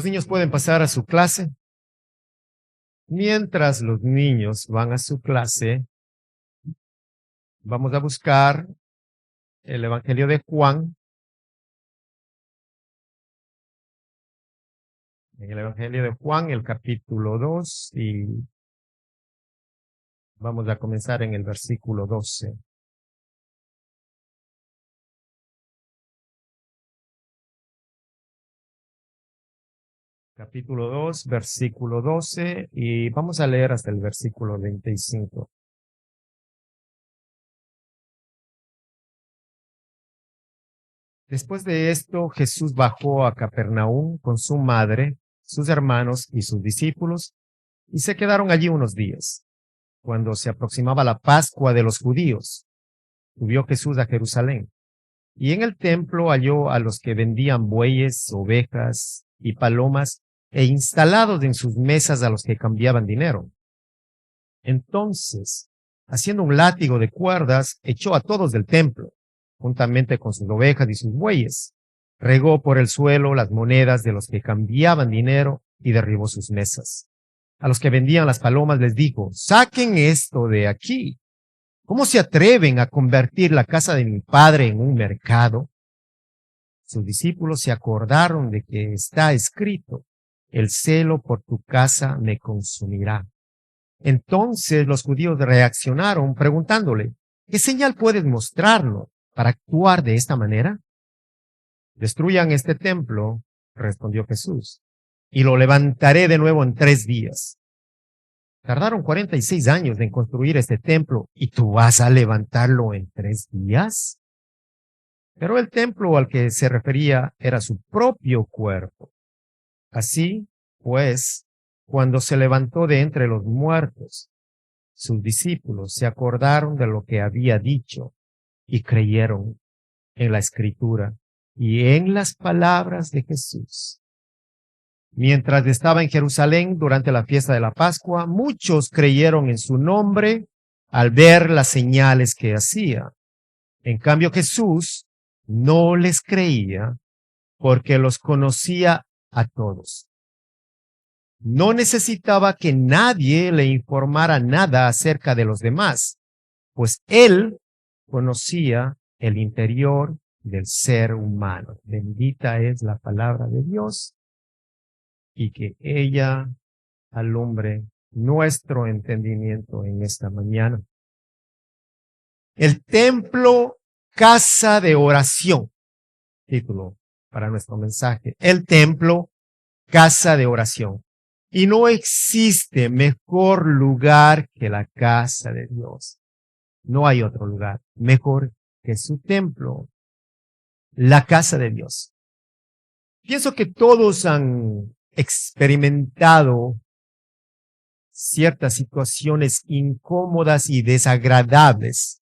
Los niños pueden pasar a su clase. Mientras los niños van a su clase, vamos a buscar el Evangelio de Juan. En el Evangelio de Juan, el capítulo 2, y vamos a comenzar en el versículo 12. Capítulo 2, versículo 12, y vamos a leer hasta el versículo 25. Después de esto, Jesús bajó a Capernaum con su madre, sus hermanos y sus discípulos, y se quedaron allí unos días. Cuando se aproximaba la Pascua de los judíos, subió Jesús a Jerusalén, y en el templo halló a los que vendían bueyes, ovejas y palomas, e instalados en sus mesas a los que cambiaban dinero. Entonces, haciendo un látigo de cuerdas, echó a todos del templo, juntamente con sus ovejas y sus bueyes. Regó por el suelo las monedas de los que cambiaban dinero y derribó sus mesas. A los que vendían las palomas les dijo: saquen esto de aquí. ¿Cómo se atreven a convertir la casa de mi padre en un mercado? Sus discípulos se acordaron de que está escrito: el celo por tu casa me consumirá. Entonces los judíos reaccionaron preguntándole: ¿qué señal puedes mostrarnos para actuar de esta manera? Destruyan este templo, respondió Jesús, y lo levantaré de nuevo en 3 días. Tardaron 46 años en construir este templo, ¿y tú vas a levantarlo en 3 días? Pero el templo al que se refería era su propio cuerpo. Así, pues, cuando se levantó de entre los muertos, sus discípulos se acordaron de lo que había dicho y creyeron en la Escritura y en las palabras de Jesús. Mientras estaba en Jerusalén durante la fiesta de la Pascua, muchos creyeron en su nombre al ver las señales que hacía. En cambio, Jesús no les creía porque los conocía a todos. No necesitaba que nadie le informara nada acerca de los demás, pues él conocía el interior del ser humano. Bendita es la palabra de Dios, y que ella alumbre nuestro entendimiento en esta mañana. El templo, casa de oración. Título para nuestro mensaje. El templo, casa de oración. Y no existe mejor lugar que la casa de Dios. No hay otro lugar mejor que su templo, la casa de Dios. Pienso que todos han experimentado ciertas situaciones incómodas y desagradables,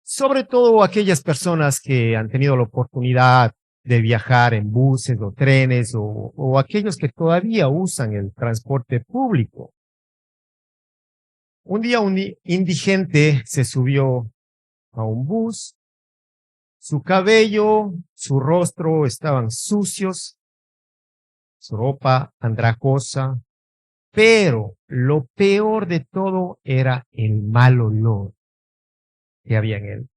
sobre todo aquellas personas que han tenido la oportunidad de viajar en buses o trenes o aquellos que todavía usan el transporte público. Un día un indigente se subió a un bus. Su cabello, su rostro estaban sucios, su ropa andrajosa, pero lo peor de todo era el mal olor que había en él.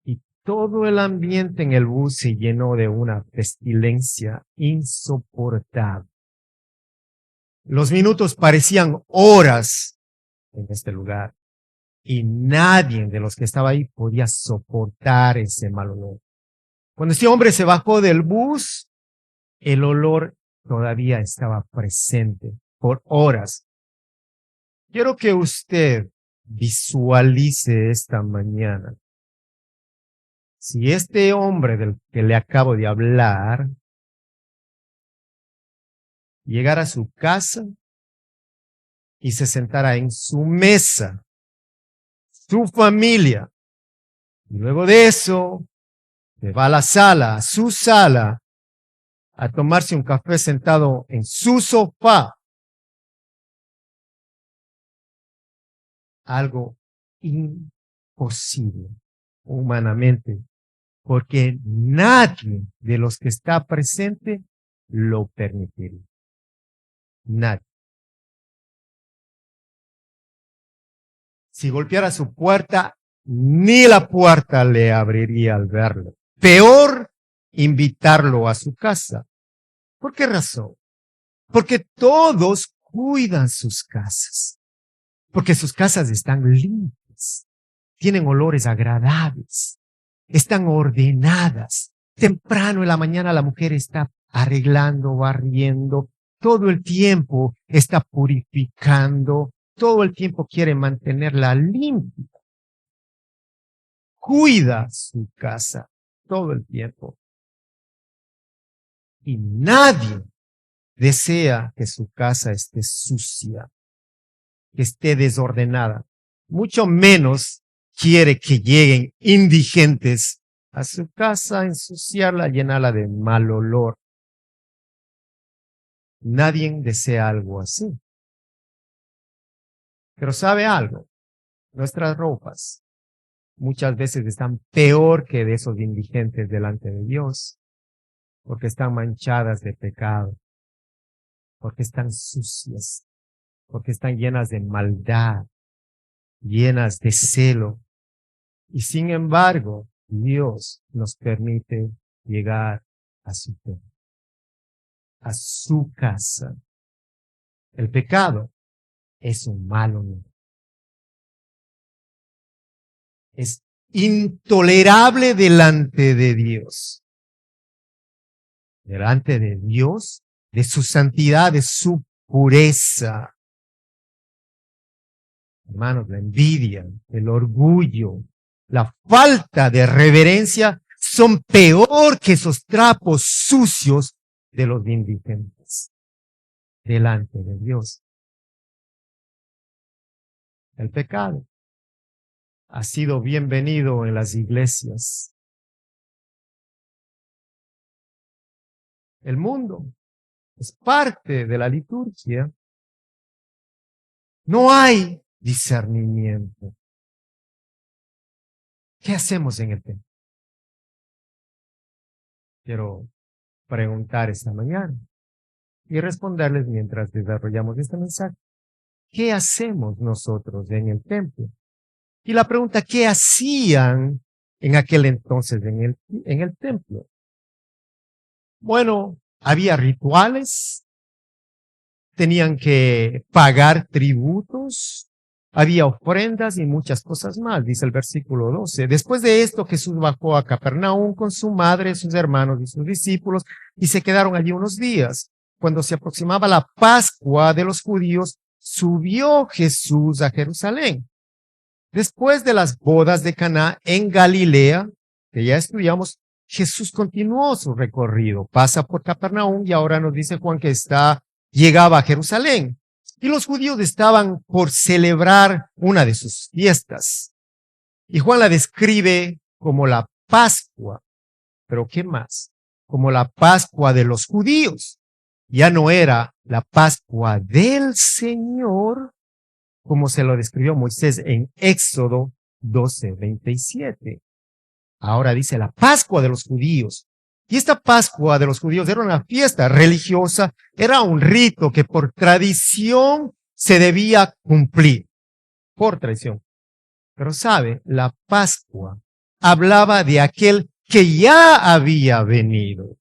Y todo el ambiente en el bus se llenó de una pestilencia insoportable. Los minutos parecían horas en este lugar, y nadie de los que estaba ahí podía soportar ese mal olor. Cuando este hombre se bajó del bus, el olor todavía estaba presente por horas. Quiero que usted visualice esta mañana. Si este hombre del que le acabo de hablar llegara a su casa y se sentara en su mesa, su familia, y luego de eso se va a la sala, a su sala, a tomarse un café sentado en su sofá, algo imposible humanamente, porque nadie de los que está presente lo permitiría. Nadie. Si golpeara su puerta, ni la puerta le abriría al verlo. Peor, invitarlo a su casa. ¿Por qué razón? Porque todos cuidan sus casas. Porque sus casas están limpias, tienen olores agradables, están ordenadas. Temprano en la mañana la mujer está arreglando, barriendo, todo el tiempo está purificando, todo el tiempo quiere mantenerla limpia. Cuida su casa todo el tiempo. Y nadie desea que su casa esté sucia, que esté desordenada. Mucho menos quiere que lleguen indigentes a su casa, ensuciarla, llenarla de mal olor. Nadie desea algo así. Pero ¿sabe algo? Nuestras ropas muchas veces están peor que de esos indigentes delante de Dios, porque están manchadas de pecado, porque están sucias, porque están llenas de maldad, llenas de celo. Y sin embargo, Dios nos permite llegar a su templo, a su casa. El pecado es un mal honor. Es intolerable delante de Dios. Delante de Dios, de su santidad, de su pureza. Hermanos, la envidia, el orgullo, la falta de reverencia son peor que esos trapos sucios de los indigentes delante de Dios. El pecado ha sido bienvenido en las iglesias. El mundo es parte de la liturgia. No hay discernimiento. ¿Qué hacemos en el templo? Quiero preguntar esta mañana y responderles mientras desarrollamos este mensaje. ¿Qué hacemos nosotros en el templo? Y la pregunta, ¿qué hacían en aquel entonces en el templo? Bueno, había rituales, tenían que pagar tributos, había ofrendas y muchas cosas más, dice el versículo 12. Después de esto, Jesús bajó a Capernaum con su madre, sus hermanos y sus discípulos y se quedaron allí unos días. Cuando se aproximaba la Pascua de los judíos, subió Jesús a Jerusalén. Después de las bodas de Caná en Galilea, que ya estudiamos, Jesús continuó su recorrido, pasa por Capernaum y ahora nos dice Juan que llegaba a Jerusalén. Y los judíos estaban por celebrar una de sus fiestas. Y Juan la describe como la Pascua. ¿Pero qué más? Como la Pascua de los judíos. Ya no era la Pascua del Señor, como se lo describió Moisés en Éxodo 12:27. Ahora dice la Pascua de los judíos. Y esta Pascua de los judíos era una fiesta religiosa, era un rito que por tradición se debía cumplir. Por tradición. Pero sabe, la Pascua hablaba de aquel que ya había venido.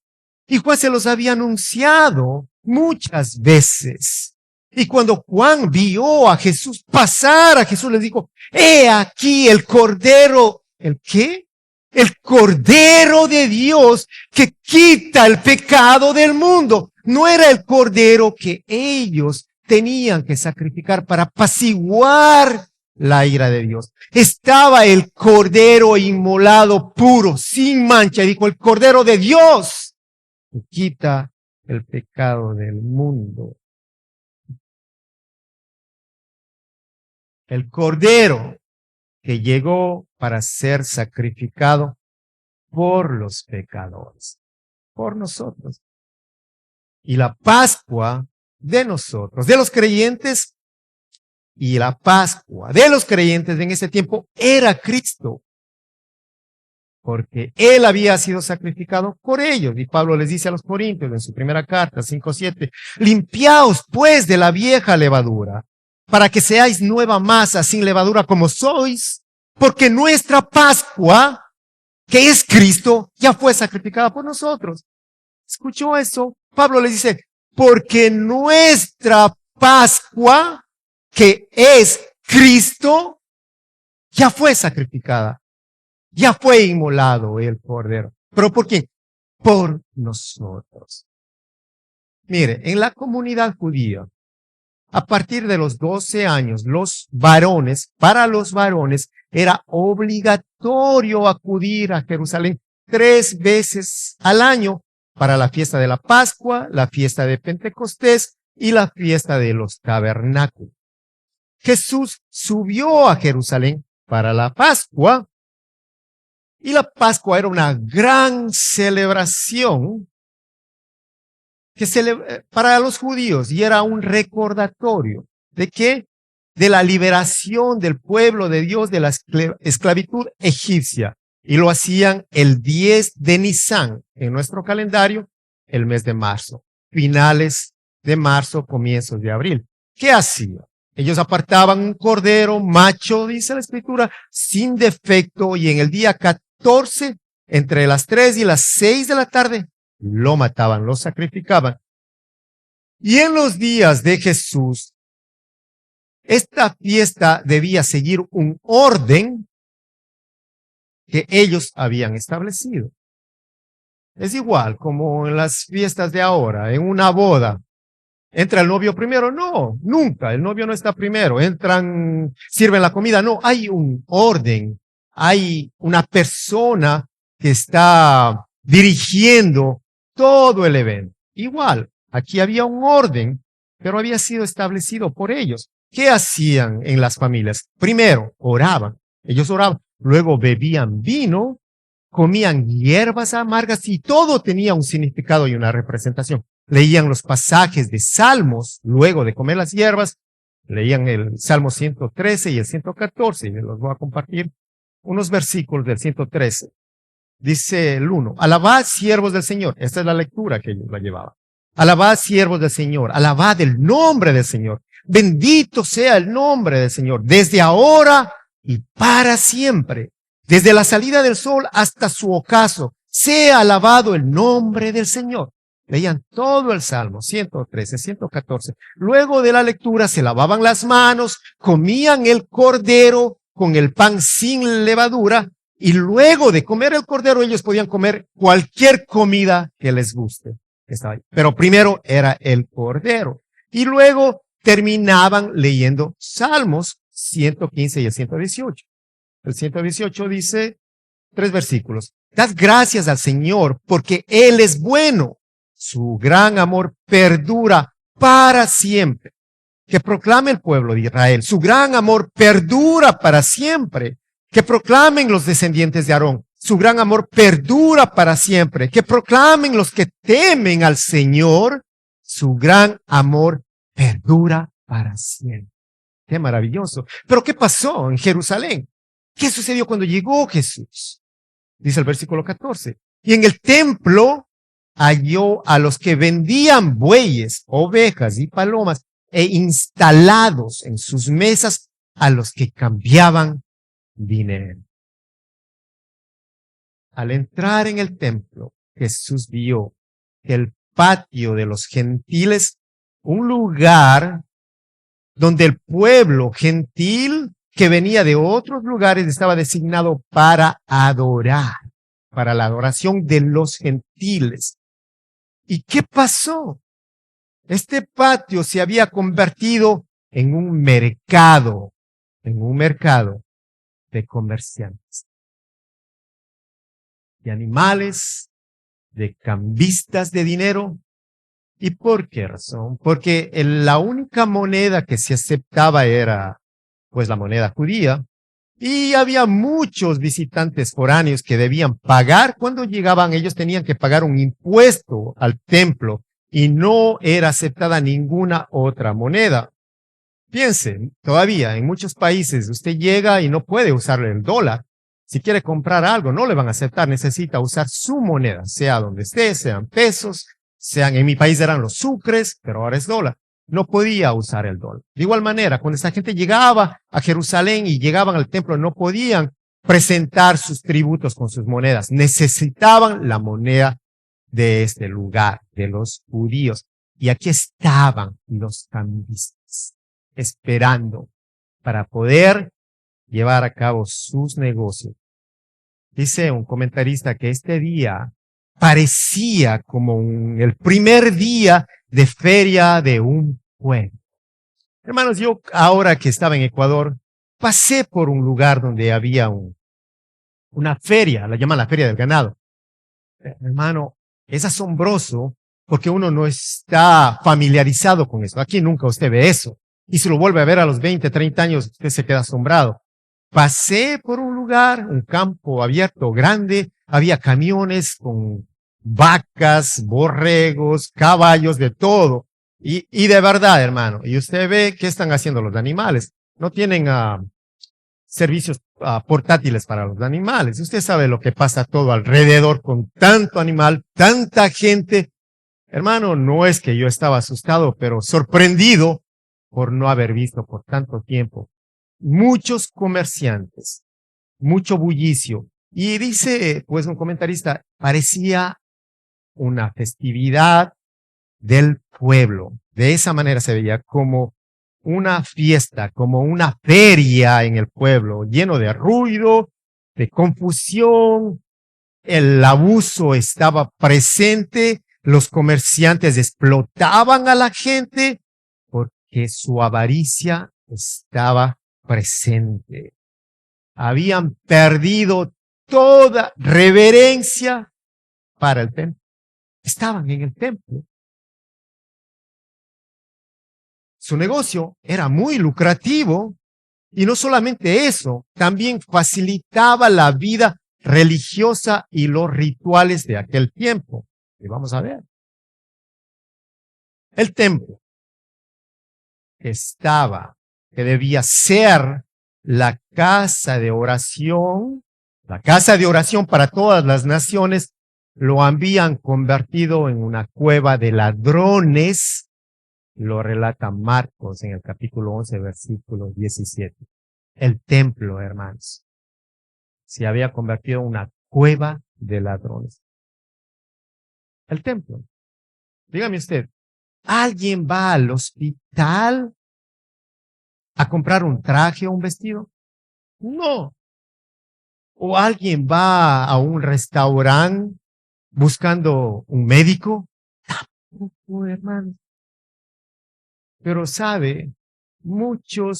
Y Juan se los había anunciado muchas veces. Y cuando Juan vio a Jesús pasar, a Jesús les dijo, he aquí el Cordero, ¿el qué? El Cordero de Dios que quita el pecado del mundo. No era el Cordero que ellos tenían que sacrificar para apaciguar la ira de Dios. Estaba el Cordero inmolado puro, sin mancha. Dijo, el Cordero de Dios que quita el pecado del mundo. El Cordero que llegó para ser sacrificado por los pecadores, por nosotros. Y la Pascua de nosotros, de los creyentes, y la Pascua de los creyentes en ese tiempo era Cristo. porque él había sido sacrificado por ellos. Y Pablo les dice a los Corintios en su primera carta, 5:7, limpiaos pues de la vieja levadura, para que seáis nueva masa sin levadura como sois, porque nuestra Pascua, que es Cristo, ya fue sacrificada por nosotros. ¿Escuchó eso? Pablo les dice, porque nuestra Pascua, que es Cristo, ya fue sacrificada. Ya fue inmolado el cordero. ¿Pero por quién? Por nosotros. Mire, en la comunidad judía, a partir de los 12 años, para los varones, era obligatorio acudir a Jerusalén 3 veces al año para la fiesta de la Pascua, la fiesta de Pentecostés y la fiesta de los tabernáculos. Jesús subió a Jerusalén para la Pascua, y la Pascua era una gran celebración para los judíos, y era un recordatorio ¿de qué? De la liberación del pueblo de Dios de la esclavitud egipcia. Y lo hacían el 10 de Nisán, en nuestro calendario, el mes de marzo. Finales de marzo, comienzos de abril. ¿Qué hacían? Ellos apartaban un cordero macho, dice la Escritura, sin defecto, y en el día 14, entre las 3 y las 6 de la tarde, lo mataban, lo sacrificaban. Y en los días de Jesús, esta fiesta debía seguir un orden que ellos habían establecido. Es igual como en las fiestas de ahora, en una boda. ¿Entra el novio primero? No, nunca. El novio no está primero. Sirven la comida. No, hay un orden. Hay una persona que está dirigiendo todo el evento. Igual, aquí había un orden, pero había sido establecido por ellos. ¿Qué hacían en las familias? Primero, oraban. Ellos oraban. Luego bebían vino, comían hierbas amargas, y todo tenía un significado y una representación. Leían los pasajes de Salmos, luego de comer las hierbas, leían el Salmo 113 y el 114, y les los voy a compartir unos versículos del 113. Dice el 1, alabad siervos del Señor. Esta es la lectura que ellos la llevaban. Alabad siervos del Señor, alabad el nombre del Señor. Bendito sea el nombre del Señor, desde ahora y para siempre. Desde la salida del sol hasta su ocaso, sea alabado el nombre del Señor. Leían todo el Salmo, 113, 114. Luego de la lectura se lavaban las manos, comían el cordero con el pan sin levadura, y luego de comer el cordero ellos podían comer cualquier comida que les guste. Pero primero era el cordero. Y luego terminaban leyendo Salmos 115 y el 118. El 118 dice 3 versículos. Dad gracias al Señor porque Él es bueno. Su gran amor perdura para siempre. Que proclame el pueblo de Israel. Su gran amor perdura para siempre. Que proclamen los descendientes de Aarón. Su gran amor perdura para siempre. Que proclamen los que temen al Señor. Su gran amor perdura para siempre. Qué maravilloso. Pero ¿qué pasó en Jerusalén? ¿Qué sucedió cuando llegó Jesús? Dice el versículo 14. Y en el templo halló a los que vendían bueyes, ovejas y palomas, e instalados en sus mesas a los que cambiaban dinero. Al entrar en el templo, Jesús vio el patio de los gentiles, un lugar donde el pueblo gentil que venía de otros lugares estaba designado para adorar, para la adoración de los gentiles. ¿Y qué pasó? Este patio se había convertido en un mercado de comerciantes, de animales, de cambistas de dinero. ¿Y por qué razón? Porque la única moneda que se aceptaba era, pues, la moneda judía, y había muchos visitantes foráneos que debían pagar. Cuando llegaban, ellos tenían que pagar un impuesto al templo, y no era aceptada ninguna otra moneda. Piensen, todavía en muchos países usted llega y no puede usar el dólar. Si quiere comprar algo, no le van a aceptar, necesita usar su moneda, sea donde esté, sean pesos, sean, en mi país eran los sucres, pero ahora es dólar. No podía usar el dólar. De igual manera, cuando esa gente llegaba a Jerusalén y llegaban al templo, no podían presentar sus tributos con sus monedas. Necesitaban la moneda de este lugar, de los judíos. Y aquí estaban los cambistas, esperando para poder llevar a cabo sus negocios. Dice un comentarista que este día parecía como el primer día de feria de un pueblo. Hermanos, yo ahora que estaba en Ecuador, pasé por un lugar donde había una feria, la llaman la Feria del Ganado. Hermano, es asombroso porque uno no está familiarizado con eso. Aquí nunca usted ve eso. Y si lo vuelve a ver a los 20, 30 años, usted se queda asombrado. Pasé por un lugar, un campo abierto grande, había camiones con vacas, borregos, caballos, de todo. Y de verdad, hermano, y usted ve qué están haciendo los animales. No tienen servicios portátiles para los animales. Usted sabe lo que pasa todo alrededor con tanto animal, tanta gente. Hermano, no es que yo estaba asustado, pero sorprendido por no haber visto por tanto tiempo muchos comerciantes, mucho bullicio. Y dice, pues, un comentarista, parecía una festividad del pueblo. De esa manera se veía como una fiesta, como una feria en el pueblo, lleno de ruido, de confusión. El abuso estaba presente, los comerciantes explotaban a la gente porque su avaricia estaba presente. Habían perdido toda reverencia para el templo. Estaban en el templo. Su negocio era muy lucrativo y no solamente eso, también facilitaba la vida religiosa y los rituales de aquel tiempo. Y vamos a ver. El templo que debía ser la casa de oración para todas las naciones, lo habían convertido en una cueva de ladrones. Lo relata Marcos en el capítulo 11, versículo 17. El templo, hermanos, se había convertido en una cueva de ladrones. El templo. Dígame usted, ¿alguien va al hospital a comprar un traje o un vestido? No. ¿O alguien va a un restaurante buscando un médico? Tampoco, hermanos. Pero sabe, mucha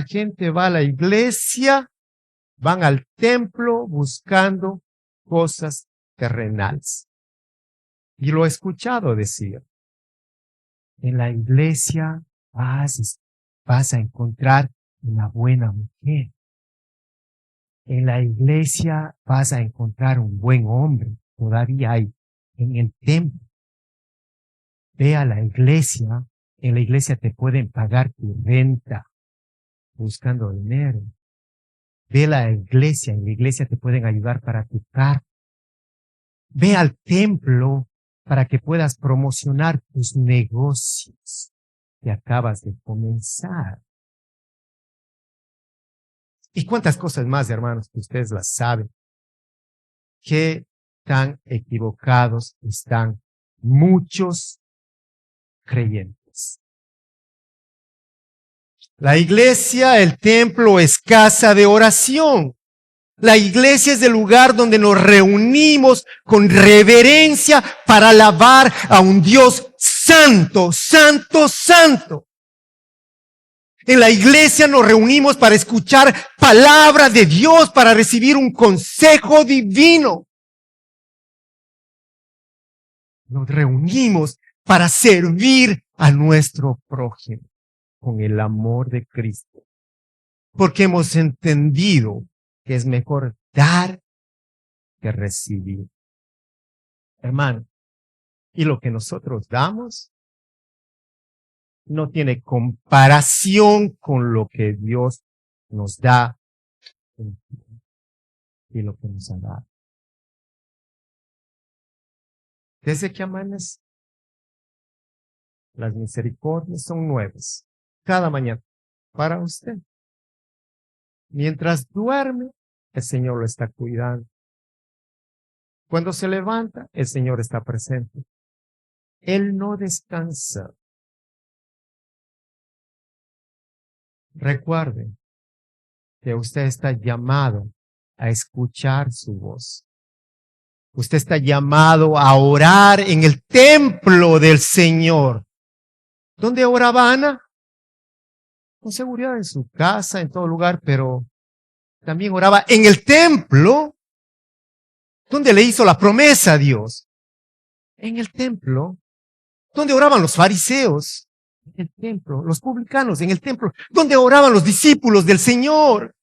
gente va a la iglesia, van al templo buscando cosas terrenales. Y lo he escuchado decir, en la iglesia vas a encontrar una buena mujer. En la iglesia vas a encontrar un buen hombre. Todavía hay en el templo. Ve a la iglesia. En la iglesia te pueden pagar tu renta buscando dinero. Ve a la iglesia. En la iglesia te pueden ayudar para tu carro. Ve al templo para que puedas promocionar tus negocios que acabas de comenzar. Y cuántas cosas más, hermanos, que ustedes las saben. Qué tan equivocados están muchos creyentes. La iglesia, el templo, es casa de oración. La iglesia es el lugar donde nos reunimos con reverencia para alabar a un Dios santo, santo, santo. En la iglesia nos reunimos para escuchar palabra de Dios, para recibir un consejo divino. Nos reunimos para servir a nuestro prójimo con el amor de Cristo. Porque hemos entendido que es mejor dar que recibir. Hermano, y lo que nosotros damos no tiene comparación con lo que Dios nos da. y lo que nos ha dado. Desde que amanece, las misericordias son nuevas cada mañana para usted. Mientras duerme, el Señor lo está cuidando. Cuando se levanta, el Señor está presente. Él no descansa. Recuerden que usted está llamado a escuchar su voz. Usted está llamado a orar en el templo del Señor. ¿Dónde oraba Ana? Con seguridad en su casa, en todo lugar, pero también oraba en el templo, donde le hizo la promesa a Dios. En el templo, donde oraban los fariseos. En el templo, los publicanos, en el templo, donde oraban los discípulos del Señor.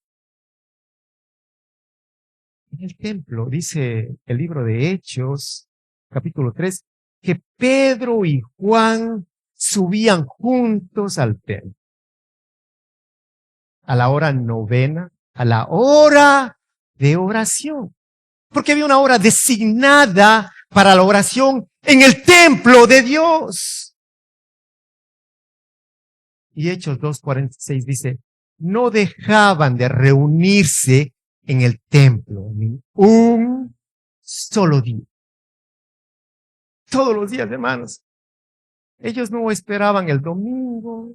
En el templo, dice el libro de Hechos, capítulo 3, que Pedro y Juan subían juntos al templo. A la hora novena, a la hora de oración. Porque había una hora designada para la oración en el templo de Dios. Y Hechos 2:46 dice, no dejaban de reunirse en el templo ni un solo día. Todos los días, hermanos. Ellos no esperaban el domingo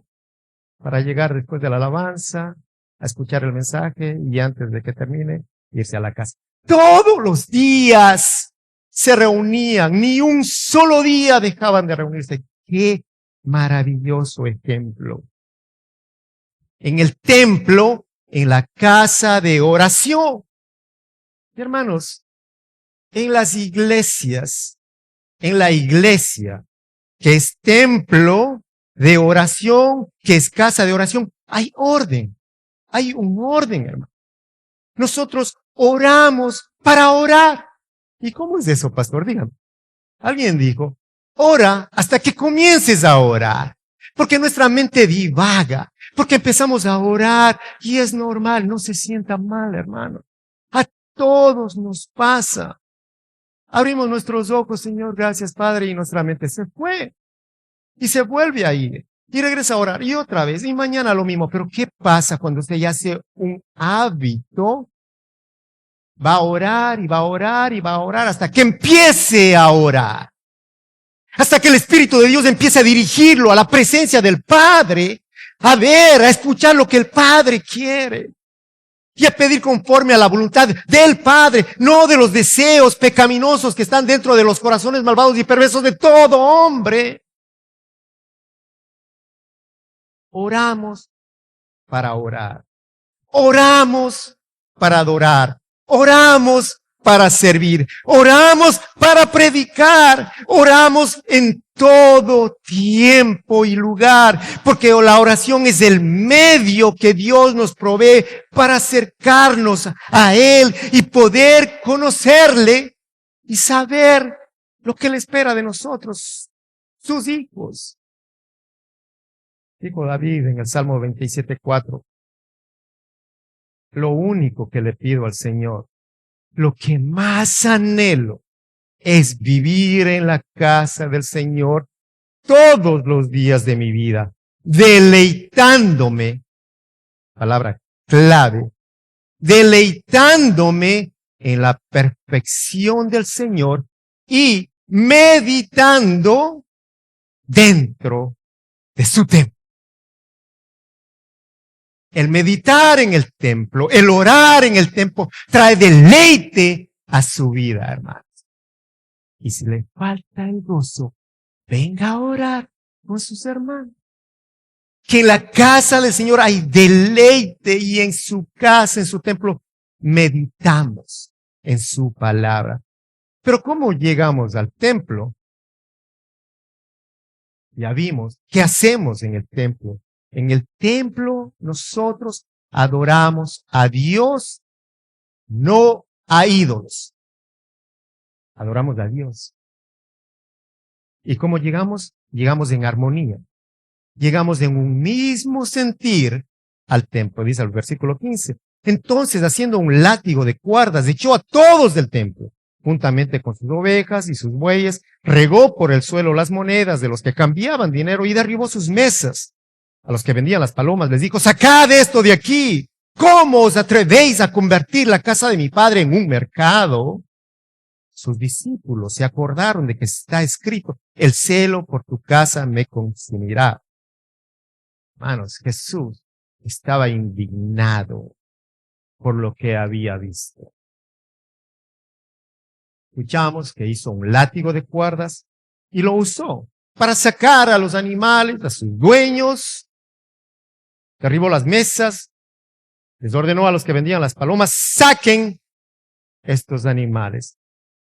para llegar después de la alabanza, a escuchar el mensaje y antes de que termine, irse a la casa. Todos los días se reunían, ni un solo día dejaban de reunirse. ¡Qué maravilloso ejemplo! En el templo, en la casa de oración. Hermanos, en las iglesias, en la iglesia, que es templo de oración, que es casa de oración, hay orden. Hay un orden, hermano. Nosotros oramos para orar. ¿Y cómo es eso, pastor? Dígame. Alguien dijo, ora hasta que comiences a orar. Porque nuestra mente divaga. Porque empezamos a orar y es normal. No se sienta mal, hermano. A todos nos pasa. Abrimos nuestros ojos, Señor, gracias, Padre, y nuestra mente se fue. Y se vuelve a ir. Y regresa a orar. Y otra vez. Y mañana lo mismo. Pero ¿qué pasa cuando usted ya hace un hábito? Va a orar y va a orar y va a orar hasta que empiece a orar. Hasta que el Espíritu de Dios empiece a dirigirlo a la presencia del Padre. A ver, a escuchar lo que el Padre quiere. Y a pedir conforme a la voluntad del Padre, no de los deseos pecaminosos que están dentro de los corazones malvados y perversos de todo hombre. Oramos para orar. Oramos para adorar. Oramos para servir. Oramos para predicar. Oramos en todo tiempo y lugar. Porque la oración es el medio que Dios nos provee para acercarnos a Él y poder conocerle y saber lo que Él espera de nosotros, sus hijos. Dijo David en el Salmo 27:4. Lo único que le pido al Señor, lo que más anhelo, es vivir en la casa del Señor todos los días de mi vida, deleitándome, palabra clave, deleitándome en la perfección del Señor y meditando dentro de su templo. El meditar en el templo, el orar en el templo, trae deleite a su vida, hermanos. Y si le falta el gozo, venga a orar con sus hermanos. Que en la casa del Señor hay deleite y en su casa, en su templo, meditamos en su palabra. Pero ¿cómo llegamos al templo? Ya vimos, ¿qué hacemos en el templo? En el templo nosotros adoramos a Dios, no a ídolos. Adoramos a Dios. ¿Y cómo llegamos? Llegamos en armonía. Llegamos en un mismo sentir al templo, dice el versículo 15. Entonces, haciendo un látigo de cuerdas, echó a todos del templo, juntamente con sus ovejas y sus bueyes, regó por el suelo las monedas de los que cambiaban dinero y derribó sus mesas. A los que vendían las palomas les dijo: sacad esto de aquí. ¿Cómo os atrevéis a convertir la casa de mi padre en un mercado? Sus discípulos se acordaron de que está escrito: el celo por tu casa me consumirá. Hermanos, Jesús estaba indignado por lo que había visto. Escuchamos que hizo un látigo de cuerdas y lo usó para sacar a los animales, a sus dueños, derribó las mesas, les ordenó a los que vendían las palomas: saquen estos animales.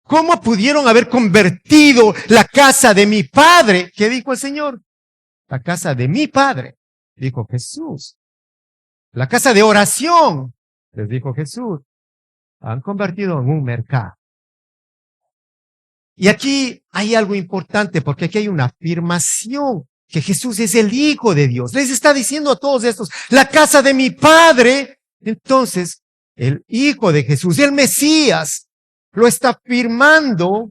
¿Cómo pudieron haber convertido la casa de mi padre? ¿Qué dijo el Señor? La casa de mi padre, dijo Jesús. La casa de oración, les dijo Jesús, han convertido en un mercado. Y aquí hay algo importante, porque aquí hay una afirmación que Jesús es el Hijo de Dios. Les está diciendo a todos estos: la casa de mi Padre. Entonces, el Hijo de Jesús, el Mesías, lo está afirmando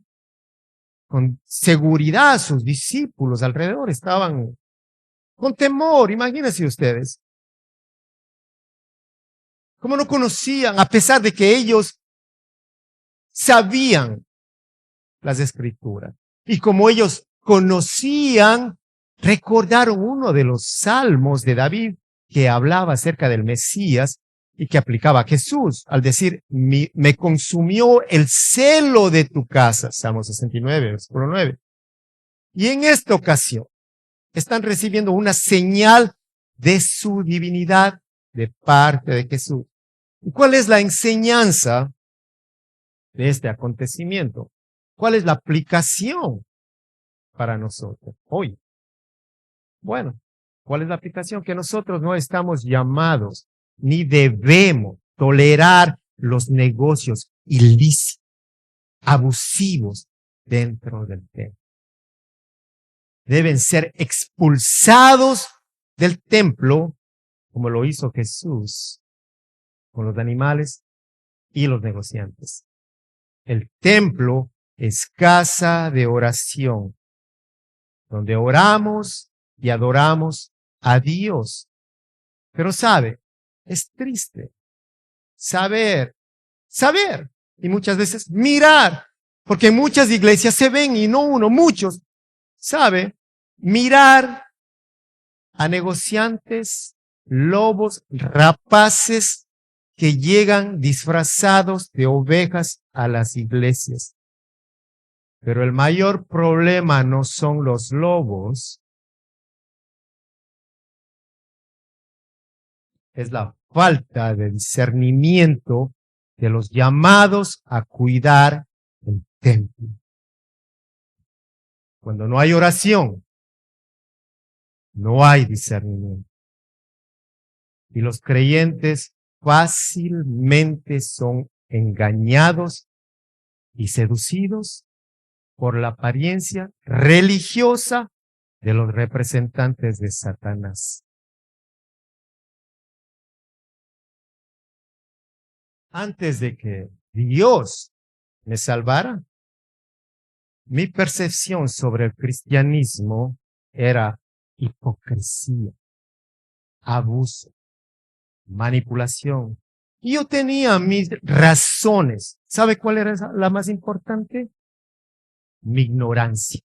con seguridad. Sus discípulos alrededor estaban con temor, imagínense ustedes. Como no conocían, a pesar de que ellos sabían las Escrituras. Y como ellos conocían, recordaron uno de los salmos de David que hablaba acerca del Mesías y que aplicaba a Jesús al decir: me consumió el celo de tu casa. Salmo 69, versículo 9. Y en esta ocasión están recibiendo una señal de su divinidad de parte de Jesús. ¿Y cuál es la enseñanza de este acontecimiento? ¿Cuál es la aplicación para nosotros hoy? Bueno, ¿cuál es la aplicación? Que nosotros no estamos llamados ni debemos tolerar los negocios ilícitos, abusivos dentro del templo. Deben ser expulsados del templo, como lo hizo Jesús con los animales y los negociantes. El templo es casa de oración, donde oramos y adoramos a Dios. Pero sabe, es triste saber, y muchas veces mirar, porque en muchas iglesias se ven, y no uno, muchos, mirar a negociantes, lobos, rapaces que llegan disfrazados de ovejas a las iglesias. Pero el mayor problema no son los lobos, es la falta de discernimiento de los llamados a cuidar el templo. Cuando no hay oración, no hay discernimiento. Y los creyentes fácilmente son engañados y seducidos por la apariencia religiosa de los representantes de Satanás. Antes de que Dios me salvara, mi percepción sobre el cristianismo era hipocresía, abuso, manipulación. Y yo tenía mis razones. ¿Sabe cuál era la más importante? Mi ignorancia.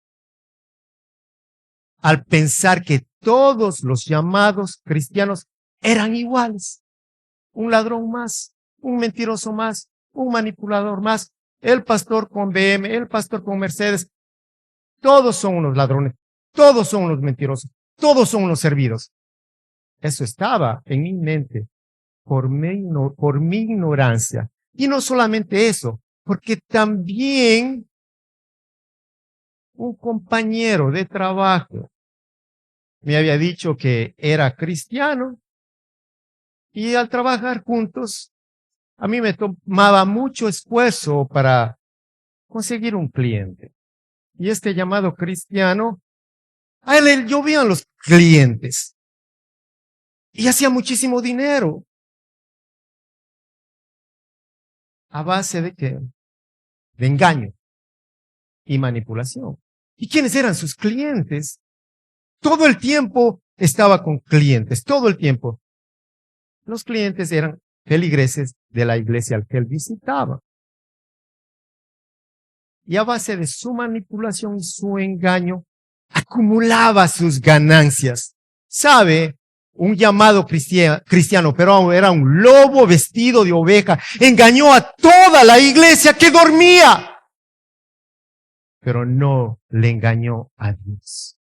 Al pensar que todos los llamados cristianos eran iguales. Un ladrón más, un mentiroso más, un manipulador más, el pastor con BM, el pastor con Mercedes. Todos son unos ladrones, todos son unos mentirosos, todos son unos servidos. Eso estaba en mi mente por mi ignorancia. Y no solamente eso, porque también un compañero de trabajo me había dicho que era cristiano y al trabajar juntos, a mí me tomaba mucho esfuerzo para conseguir un cliente. Y este llamado cristiano, a él le llovían los clientes y hacía muchísimo dinero. ¿A base de qué? De engaño y manipulación. ¿Y quiénes eran sus clientes? Todo el tiempo estaba con clientes, todo el tiempo. Los clientes eran feligreses de la iglesia al que él visitaba. Y a base de su manipulación y su engaño, acumulaba sus ganancias. ¿Sabe? Un llamado cristiano, pero era un lobo vestido de oveja. Engañó a toda la iglesia que dormía. Pero no le engañó a Dios.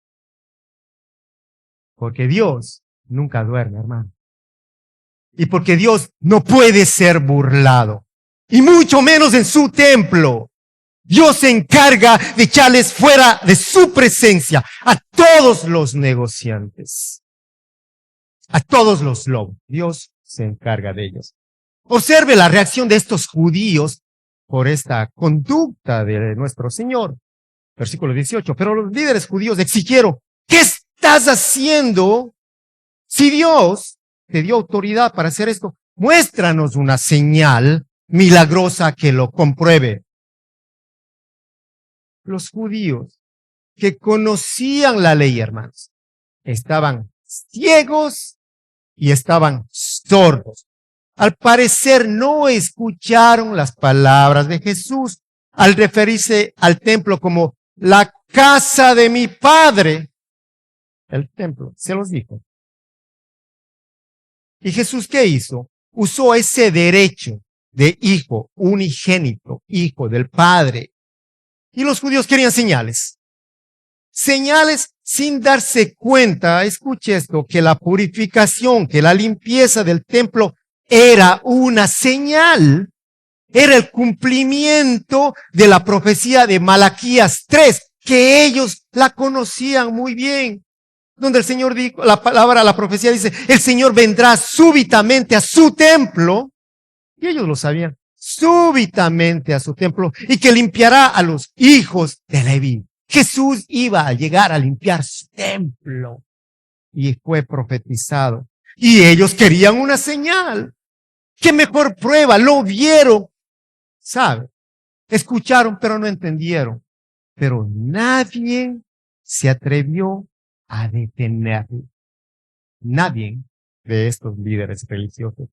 Porque Dios nunca duerme, hermano. Y porque Dios no puede ser burlado. Y mucho menos en su templo. Dios se encarga de echarles fuera de su presencia a todos los negociantes. A todos los lobos. Dios se encarga de ellos. Observe la reacción de estos judíos por esta conducta de nuestro Señor. Versículo 18. Pero los líderes judíos exigieron, ¿qué estás haciendo? Si Dios te dio autoridad para hacer esto, muéstranos una señal milagrosa que lo compruebe. Los judíos que conocían la ley, hermanos, estaban ciegos y estaban sordos. Al parecer no escucharon las palabras de Jesús al referirse al templo como la casa de mi Padre. El templo, se los dijo. ¿Y Jesús qué hizo? Usó ese derecho de hijo unigénito, hijo del Padre. Y los judíos querían señales. Señales sin darse cuenta, escuche esto, que la purificación, que la limpieza del templo era una señal. Era el cumplimiento de la profecía de Malaquías 3, que ellos la conocían muy bien. Donde el Señor dijo, la profecía dice, el Señor vendrá súbitamente a su templo. Y ellos lo sabían. Súbitamente a su templo y que limpiará a los hijos de Leví. Jesús iba a llegar a limpiar su templo y fue profetizado. Y ellos querían una señal. ¿Qué mejor prueba? Lo vieron, ¿sabe? Escucharon, pero no entendieron. Pero nadie se atrevió a detenerlo. Nadie de estos líderes religiosos.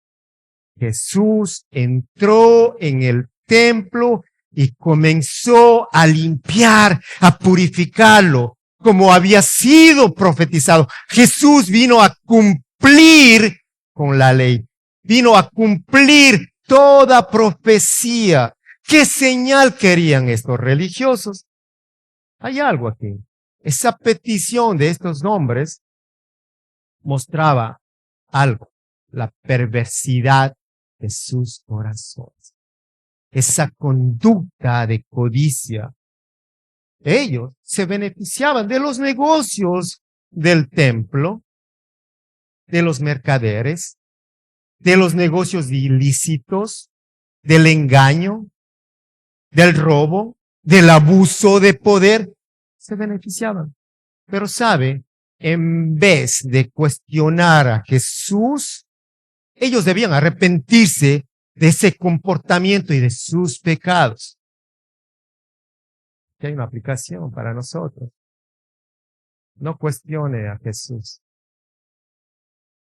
Jesús entró en el templo y comenzó a limpiar, a purificarlo, como había sido profetizado. Jesús vino a cumplir con la ley, vino a cumplir toda profecía. ¿Qué señal querían estos religiosos? Hay algo aquí. Esa petición de estos nombres mostraba algo, la perversidad de sus corazones. Esa conducta de codicia. Ellos se beneficiaban de los negocios del templo, de los mercaderes, de los negocios ilícitos, del engaño, del robo, del abuso de poder. Se beneficiaban. Pero sabe, en vez de cuestionar a Jesús, ellos debían arrepentirse de ese comportamiento y de sus pecados. Aquí hay una aplicación para nosotros. No cuestione a Jesús.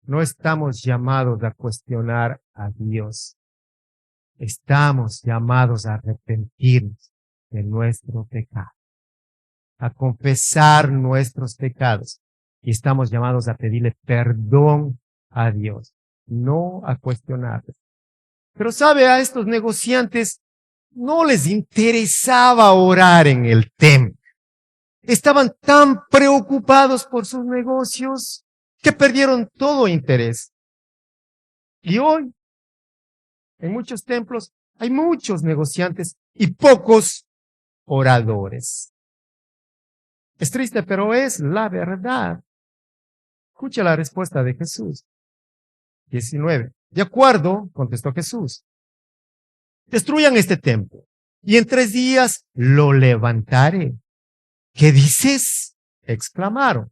No estamos llamados a cuestionar a Dios. Estamos llamados a arrepentirnos de nuestro pecado, a confesar nuestros pecados. Y estamos llamados a pedirle perdón a Dios, no a cuestionarle. Pero sabe, a estos negociantes no les interesaba orar en el templo. Estaban tan preocupados por sus negocios que perdieron todo interés. Y hoy, en muchos templos, hay muchos negociantes y pocos oradores. Es triste, pero es la verdad. Escucha la respuesta de Jesús. 19. De acuerdo, contestó Jesús. Destruyan este templo y en 3 días lo levantaré. ¿Qué dices? Exclamaron.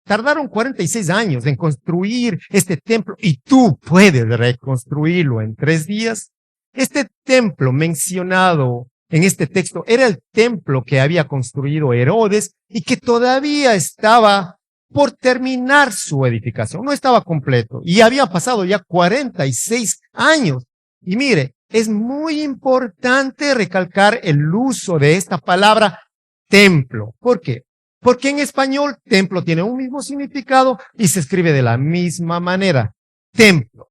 Tardaron 46 años en construir este templo y tú puedes reconstruirlo en 3 días. Este templo mencionado en este texto era el templo que había construido Herodes y que todavía estaba por terminar su edificación. No estaba completo y había pasado ya 46 años. Y mire, es muy importante recalcar el uso de esta palabra templo. ¿Por qué? Porque en español templo tiene un mismo significado y se escribe de la misma manera, templo,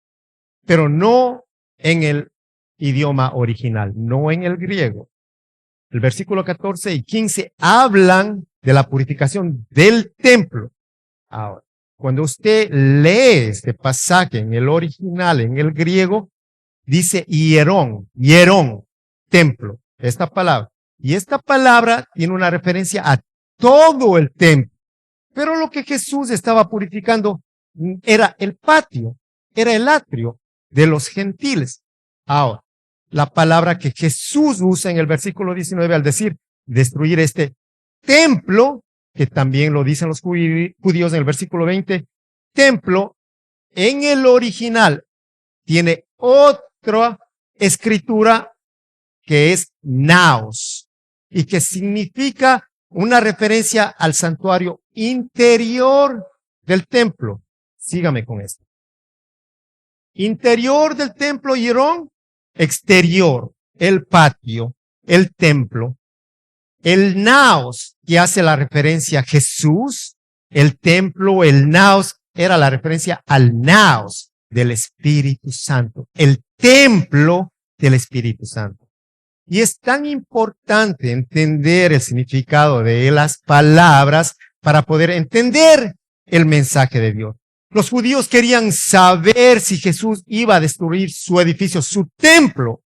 pero no en el idioma original, no en el griego. El versículo 14 y 15 hablan de la purificación del templo. Ahora, cuando usted lee este pasaje en el original, en el griego, dice hierón, templo, esta palabra. Y esta palabra tiene una referencia a todo el templo. Pero lo que Jesús estaba purificando era el patio, era el atrio de los gentiles. Ahora, la palabra que Jesús usa en el versículo 19 al decir destruir este templo, que también lo dicen los judíos en el versículo 20, templo en el original tiene otra escritura que es naos y que significa una referencia al santuario interior del templo. Sígame con esto. Interior del templo, hierón, exterior, el patio, el templo. El naos, que hace la referencia a Jesús, el templo, el naos, era la referencia al naos del Espíritu Santo, el templo del Espíritu Santo. Y es tan importante entender el significado de las palabras para poder entender el mensaje de Dios. Los judíos querían saber si Jesús iba a destruir su edificio, su templo,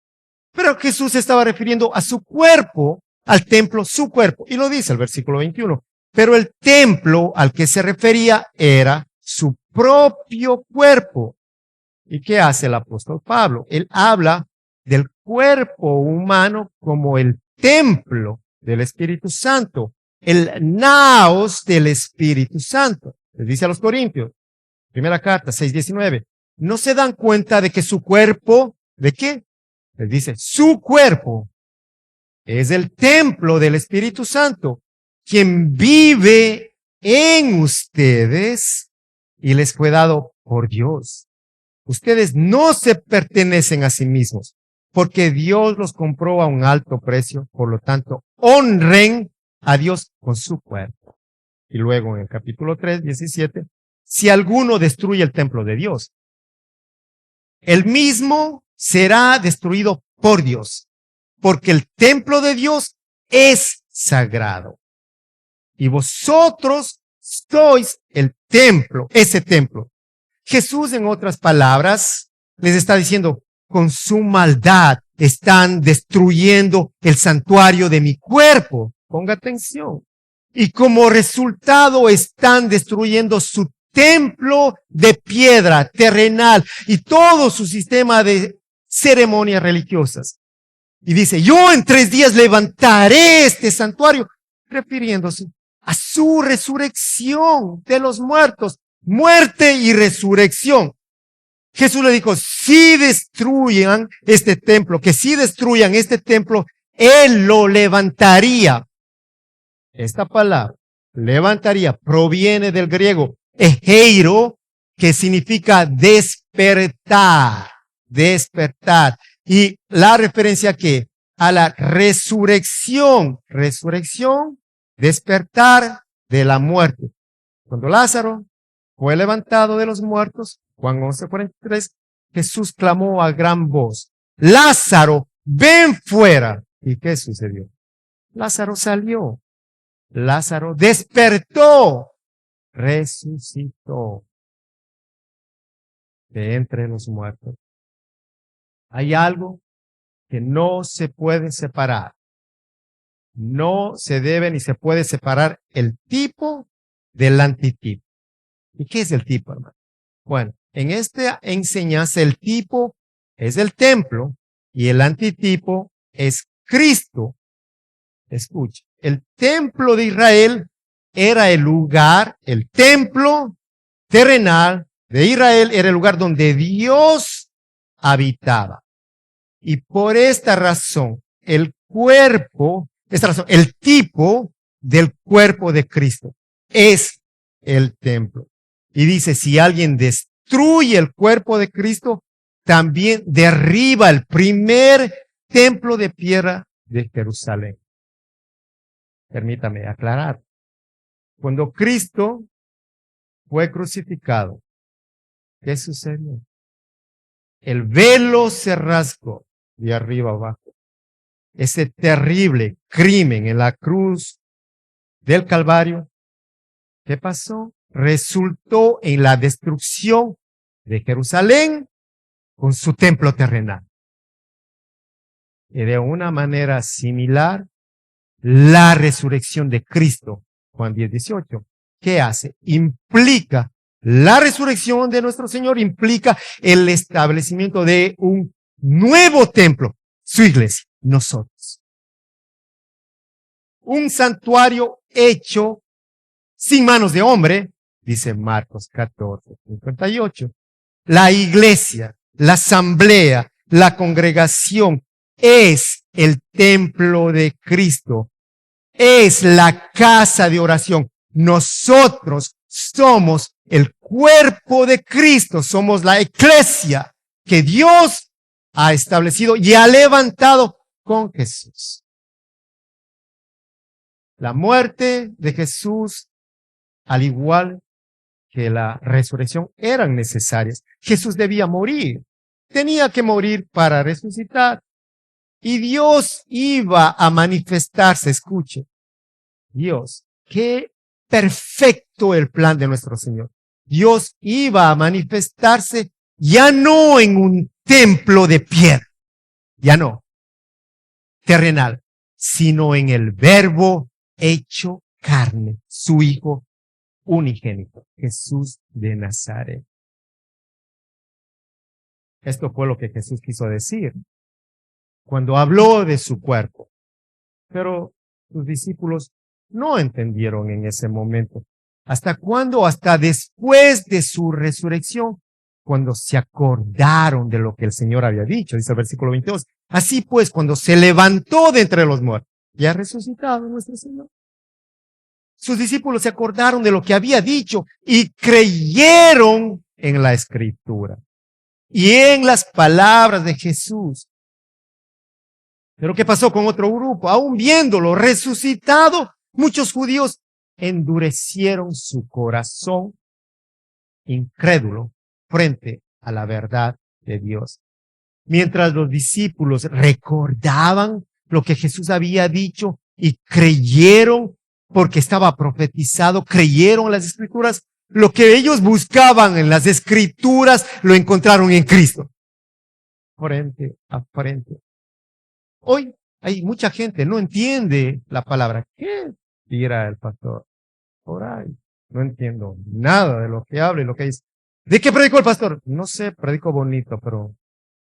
pero Jesús se estaba refiriendo a su cuerpo, al templo, su cuerpo. Y lo dice el versículo 21. Pero el templo al que se refería era su propio cuerpo. ¿Y qué hace el apóstol Pablo? Él habla del cuerpo humano como el templo del Espíritu Santo, el naos del Espíritu Santo. Les dice a los Corintios, primera carta, 6:19, ¿no se dan cuenta de que su cuerpo, ¿de qué? Les dice, su cuerpo es el templo del Espíritu Santo, quien vive en ustedes y les fue dado por Dios. Ustedes no se pertenecen a sí mismos, porque Dios los compró a un alto precio, por lo tanto, honren a Dios con su cuerpo. Y luego en el capítulo 3, 17, si alguno destruye el templo de Dios, el mismo será destruido por Dios, porque el templo de Dios es sagrado. Y vosotros sois el templo, ese templo. Jesús, en otras palabras, les está diciendo, con su maldad están destruyendo el santuario de mi cuerpo. Ponga atención. Y como resultado están destruyendo su templo de piedra terrenal y todo su sistema de ceremonias religiosas. Y dice, yo en 3 días levantaré este santuario, refiriéndose a su resurrección de los muertos, muerte y resurrección. Jesús le dijo, si destruyan este templo, que si destruyan este templo, Él lo levantaría. Esta palabra, levantaría, proviene del griego egeiro, que significa despertar, despertar. Y la referencia que a la resurrección, despertar de la muerte. Cuando Lázaro fue levantado de los muertos, Juan 11:43, Jesús clamó a gran voz, Lázaro, ven fuera. ¿Y qué sucedió? Lázaro salió. Lázaro despertó, resucitó de entre los muertos. Hay algo que no se puede separar. No se debe ni se puede separar el tipo del antitipo. ¿Y qué es el tipo, hermano? Bueno, en esta enseñanza el tipo es el templo y el antitipo es Cristo. Escucha, el templo de Israel era el lugar, el templo terrenal de Israel era el lugar donde Dios habitaba. Y por esta razón, el tipo del cuerpo de Cristo es el templo. Y dice, si alguien destruye el cuerpo de Cristo, también derriba el primer templo de piedra de Jerusalén. Permítame aclarar. Cuando Cristo fue crucificado, ¿qué sucedió? El velo se rasgó de arriba abajo. Ese terrible crimen en la cruz del Calvario, ¿qué pasó? Resultó en la destrucción de Jerusalén con su templo terrenal. Y de una manera similar, la resurrección de Cristo, Juan 10:18, ¿qué hace? Implica la resurrección de nuestro Señor, implica el establecimiento de un nuevo templo, su iglesia, nosotros. Un santuario hecho sin manos de hombre, dice Marcos 14:58. La iglesia, la asamblea, la congregación es el templo de Cristo, es la casa de oración. Nosotros somos el cuerpo de Cristo, somos la iglesia que Dios ha establecido y ha levantado con Jesús. La muerte de Jesús, al igual que la resurrección, eran necesarias. Jesús debía morir, tenía que morir para resucitar. Y Dios iba a manifestarse, escuche, Dios, qué perfecto el plan de nuestro Señor. Dios iba a manifestarse ya no en un templo de piedra, ya no, terrenal, sino en el Verbo hecho carne, su Hijo unigénito, Jesús de Nazaret. Esto fue lo que Jesús quiso decir cuando habló de su cuerpo. Pero sus discípulos no entendieron en ese momento. ¿Hasta cuándo? Hasta después de su resurrección, cuando se acordaron de lo que el Señor había dicho, dice el versículo 22. Así pues, cuando se levantó de entre los muertos, ya ha resucitado nuestro Señor. Sus discípulos se acordaron de lo que había dicho y creyeron en la Escritura y en las palabras de Jesús. Pero ¿qué pasó con otro grupo? Aún viéndolo resucitado, muchos judíos endurecieron su corazón incrédulo frente a la verdad de Dios. Mientras los discípulos recordaban lo que Jesús había dicho y creyeron porque estaba profetizado, creyeron en las Escrituras, lo que ellos buscaban en las Escrituras lo encontraron en Cristo. Frente a frente. Hoy hay mucha gente, no entiende la palabra. ¿Qué dirá el pastor? Por ahí. No entiendo nada de lo que habla y lo que dice. ¿De qué predicó el pastor? No sé, predico bonito, pero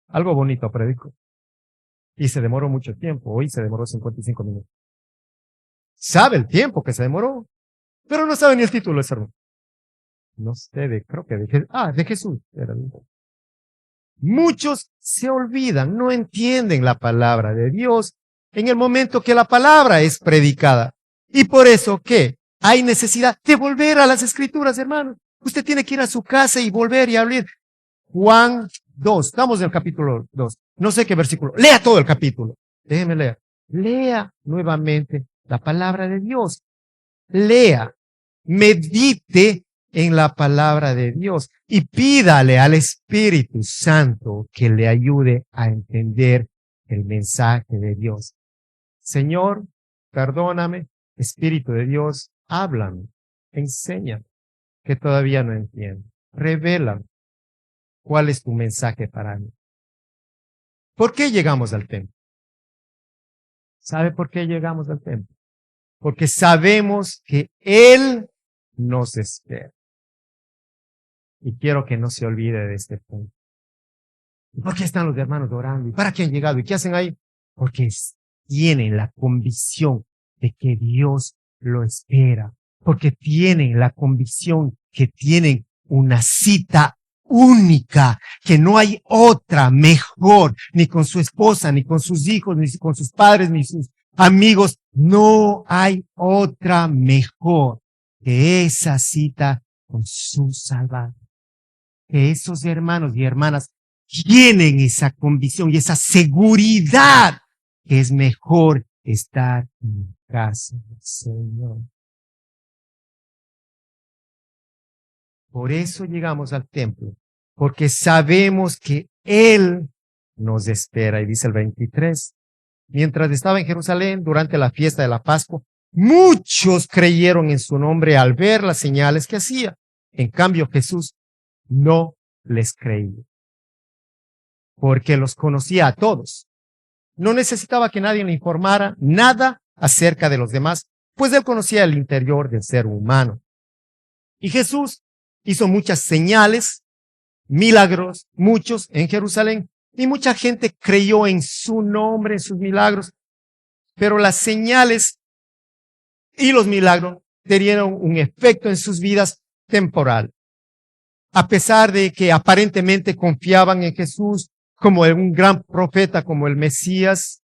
algo bonito predico. Y se demoró mucho tiempo. Hoy se demoró 55 minutos. Sabe el tiempo que se demoró, pero no sabe ni el título del sermón. No sé, creo que de Jesús. Muchos se olvidan, no entienden la palabra de Dios en el momento que la palabra es predicada. Y por eso, ¿qué? Hay necesidad de volver a las Escrituras, hermano. Usted tiene que ir a su casa y volver y abrir. Juan 2, estamos en el capítulo 2. No sé qué versículo. Lea todo el capítulo. Déjeme leer. Lea nuevamente la palabra de Dios. Lea, medite en la palabra de Dios y pídale al Espíritu Santo que le ayude a entender el mensaje de Dios. Señor, perdóname, Espíritu de Dios, háblame, enséñame, que todavía no entiendo. Revélame cuál es tu mensaje para mí. ¿Por qué llegamos al templo? ¿Sabe por qué llegamos al templo? Porque sabemos que Él nos espera. Y quiero que no se olvide de este punto. ¿Y por qué están los hermanos orando? ¿Y para qué han llegado? ¿Y qué hacen ahí? Porque tienen la convicción de que Dios lo espera. Porque tienen la convicción que tienen una cita única, que no hay otra mejor, ni con su esposa, ni con sus hijos, ni con sus padres, ni sus amigos. No hay otra mejor que esa cita con su Salvador. Que esos hermanos y hermanas tienen esa convicción y esa seguridad que es mejor estar en casa del Señor. Por eso llegamos al templo, porque sabemos que Él nos espera. Y dice el 23, mientras estaba en Jerusalén durante la fiesta de la Pascua, muchos creyeron en su nombre al ver las señales que hacía. En cambio, Jesús no les creía, porque los conocía a todos. No necesitaba que nadie le informara nada acerca de los demás, pues Él conocía el interior del ser humano. Y Jesús hizo muchas señales, milagros, muchos en Jerusalén, y mucha gente creyó en su nombre, en sus milagros, pero las señales y los milagros tenían un efecto en sus vidas temporal. A pesar de que aparentemente confiaban en Jesús como un gran profeta, como el Mesías,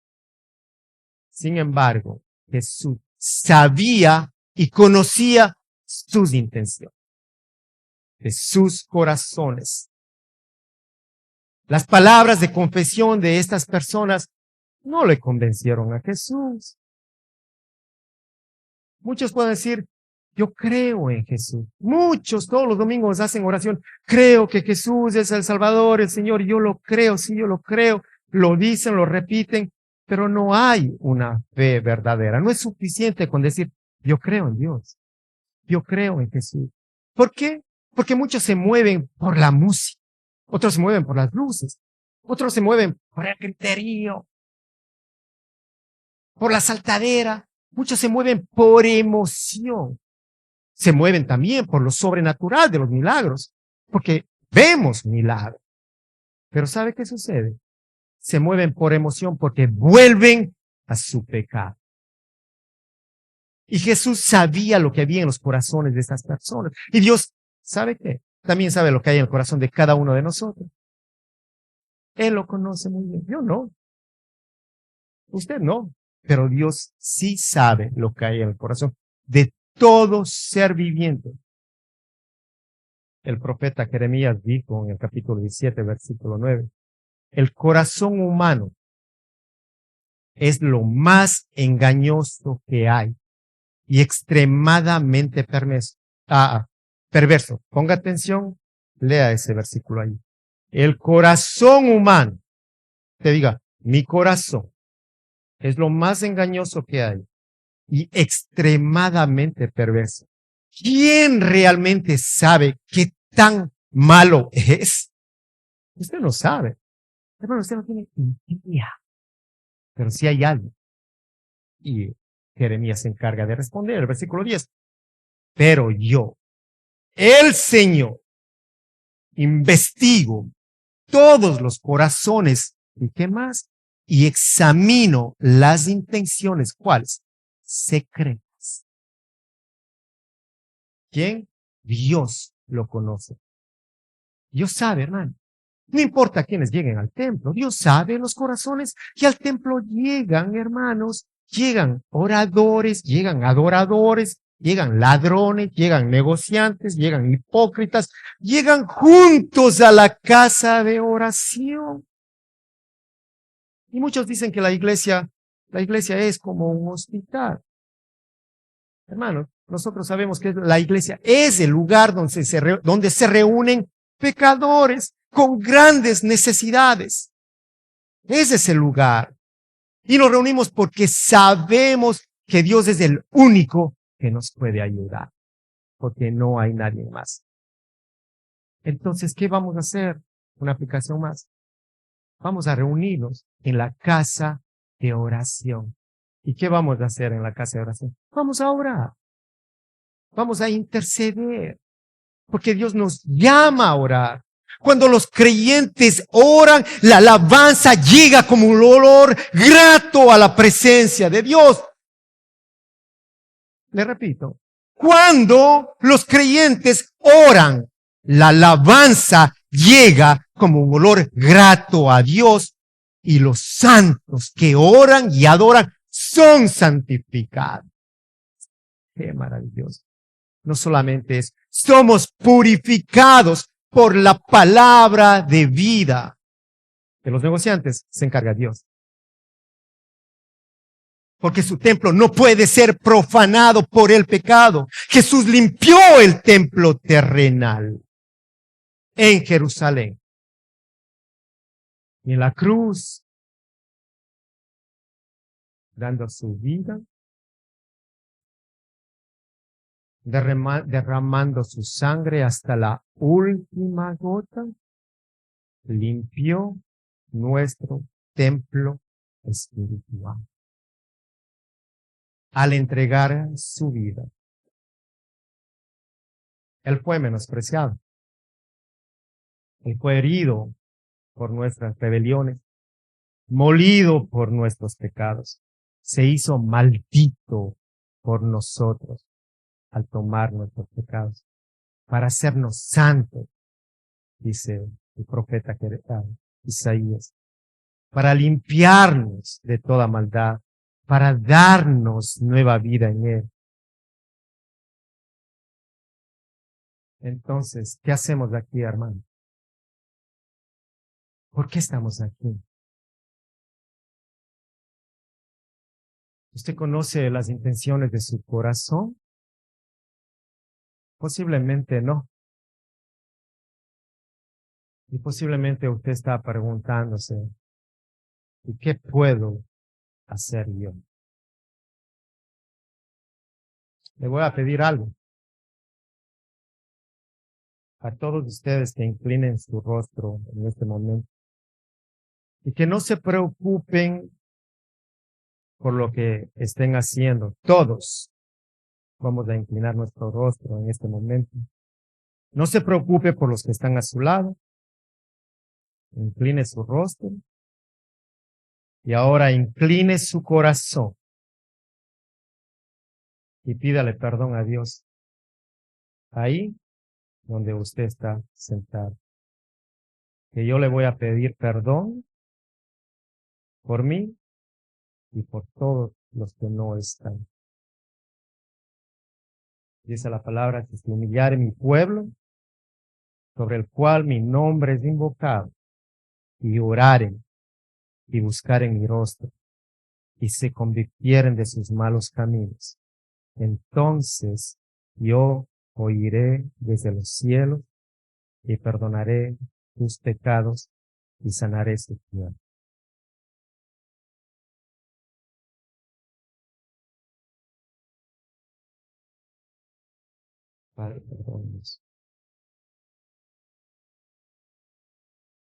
sin embargo, Jesús sabía y conocía sus intenciones, de sus corazones. Las palabras de confesión de estas personas no le convencieron a Jesús. Muchos pueden decir, yo creo en Jesús. Muchos todos los domingos hacen oración. Creo que Jesús es el Salvador, el Señor. Yo lo creo, sí, yo lo creo. Lo dicen, lo repiten, pero no hay una fe verdadera. No es suficiente con decir, yo creo en Dios. Yo creo en Jesús. ¿Por qué? Porque muchos se mueven por la música. Otros se mueven por las luces. Otros se mueven por el criterio, por la saltadera. Muchos se mueven por emoción. Se mueven también por lo sobrenatural de los milagros, porque vemos milagros. Pero ¿sabe qué sucede? Se mueven por emoción porque vuelven a su pecado. Y Jesús sabía lo que había en los corazones de estas personas. Y Dios, ¿sabe qué? También sabe lo que hay en el corazón de cada uno de nosotros. Él lo conoce muy bien. Yo no. Usted no. Pero Dios sí sabe lo que hay en el corazón de todo ser viviente. El profeta Jeremías dijo en el capítulo 17, versículo 9, el corazón humano es lo más engañoso que hay y extremadamente perverso. Ponga atención, lea ese versículo ahí. El corazón humano, te diga, mi corazón es lo más engañoso que hay y extremadamente perverso. ¿Quién realmente sabe qué tan malo es? Usted no sabe. Hermano, usted no tiene idea. Pero sí hay algo. Y Jeremías se encarga de responder, el versículo 10. Pero yo, el Señor, investigo todos los corazones. ¿Y qué más? Y examino las intenciones. ¿Cuáles? Secretas. ¿Quién? Dios lo conoce. Dios sabe, hermano. No importa quiénes lleguen al templo. Dios sabe los corazones que al templo llegan, hermanos. Llegan oradores, llegan adoradores, llegan ladrones, llegan negociantes, llegan hipócritas, llegan juntos a la casa de oración. Y muchos dicen que la iglesia es como un hospital. Hermanos, nosotros sabemos que la iglesia es el lugar donde se reúnen pecadores con grandes necesidades. Ese es el lugar. Y nos reunimos porque sabemos que Dios es el único que nos puede ayudar, porque no hay nadie más. Entonces, ¿qué vamos a hacer? Una aplicación más. Vamos a reunirnos en la casa de oración. ¿Y qué vamos a hacer en la casa de oración? Vamos a orar. Vamos a interceder. Porque Dios nos llama a orar. Cuando los creyentes oran, la alabanza llega como un olor grato a la presencia de Dios. Le repito, cuando los creyentes oran, la alabanza llega como un olor grato a Dios y los santos que oran y adoran son santificados. Qué maravilloso. No solamente es, somos purificados por la palabra de vida. De los negociantes se encarga Dios. Porque su templo no puede ser profanado por el pecado. Jesús limpió el templo terrenal en Jerusalén. Y en la cruz, dando su vida, derramando su sangre hasta la última gota, limpió nuestro templo espiritual. Al entregar su vida, Él fue menospreciado. Él fue herido por nuestras rebeliones, molido por nuestros pecados. Se hizo maldito por nosotros al tomar nuestros pecados, para hacernos santos, dice el profeta Isaías, para limpiarnos de toda maldad, para darnos nueva vida en Él. Entonces, ¿qué hacemos aquí, hermano? ¿Por qué estamos aquí? ¿Usted conoce las intenciones de su corazón? Posiblemente no. Y posiblemente usted está preguntándose, ¿y qué puedo hacer yo? Le voy a pedir algo. A todos ustedes que inclinen su rostro en este momento y que no se preocupen por lo que estén haciendo. Todos vamos a inclinar nuestro rostro en este momento. No se preocupe por los que están a su lado. Incline su rostro y ahora incline su corazón y pídale perdón a Dios ahí donde usted está sentado. Que yo le voy a pedir perdón por mí y por todos los que no están. Dice la palabra que si humillare mi pueblo, sobre el cual mi nombre es invocado, y oraren y buscaren mi rostro, y se convirtieren de sus malos caminos, entonces yo oiré desde los cielos y perdonaré tus pecados y sanaré su tierra. Padre, perdónanos,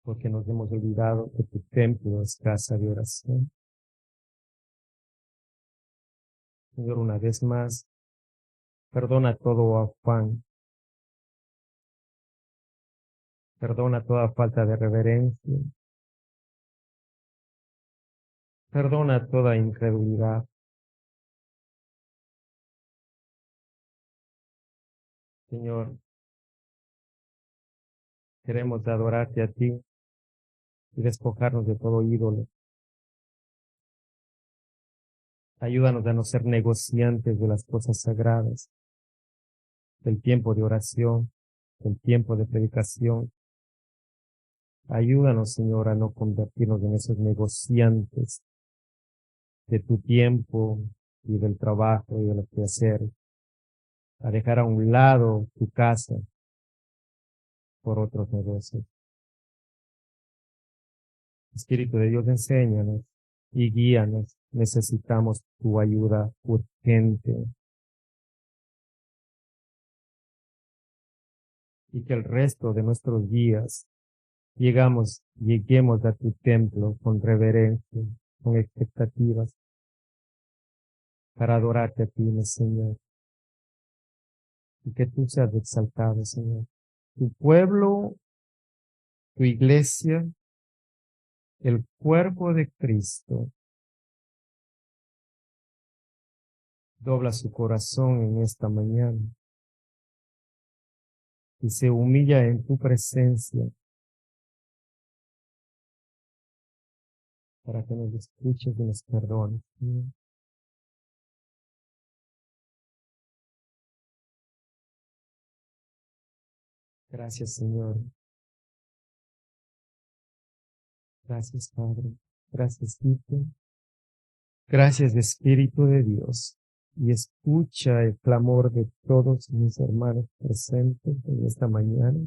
porque nos hemos olvidado que tu templo es casa de oración. Señor, una vez más, perdona todo afán, perdona toda falta de reverencia, perdona toda incredulidad. Señor, queremos adorarte a ti y despojarnos de todo ídolo. Ayúdanos a no ser negociantes de las cosas sagradas, del tiempo de oración, del tiempo de predicación. Ayúdanos, Señor, a no convertirnos en esos negociantes de tu tiempo y del trabajo y de los quehaceres, a dejar a un lado tu casa por otros negocios. Espíritu de Dios, enséñanos y guíanos. Necesitamos tu ayuda urgente. Y que el resto de nuestros días lleguemos a tu templo con reverencia, con expectativas, para adorarte a ti, mi Señor. Y que tú seas exaltado, Señor. Tu pueblo, tu iglesia, el cuerpo de Cristo, dobla su corazón en esta mañana y se humilla en tu presencia para que nos escuches y nos perdones, Señor. Gracias, Señor. Gracias, Padre. Gracias, Hijo. Gracias, Espíritu de Dios. Y escucha el clamor de todos mis hermanos presentes en esta mañana.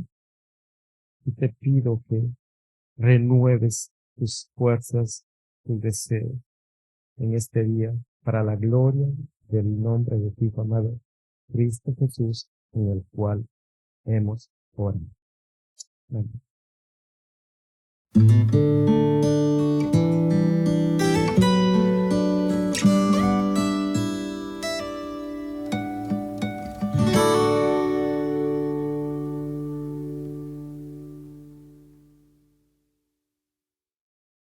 Y te pido que renueves tus fuerzas, tus deseos en este día para la gloria del nombre de tu Hijo amado, Cristo Jesús, en el cual hemos orado. Amén.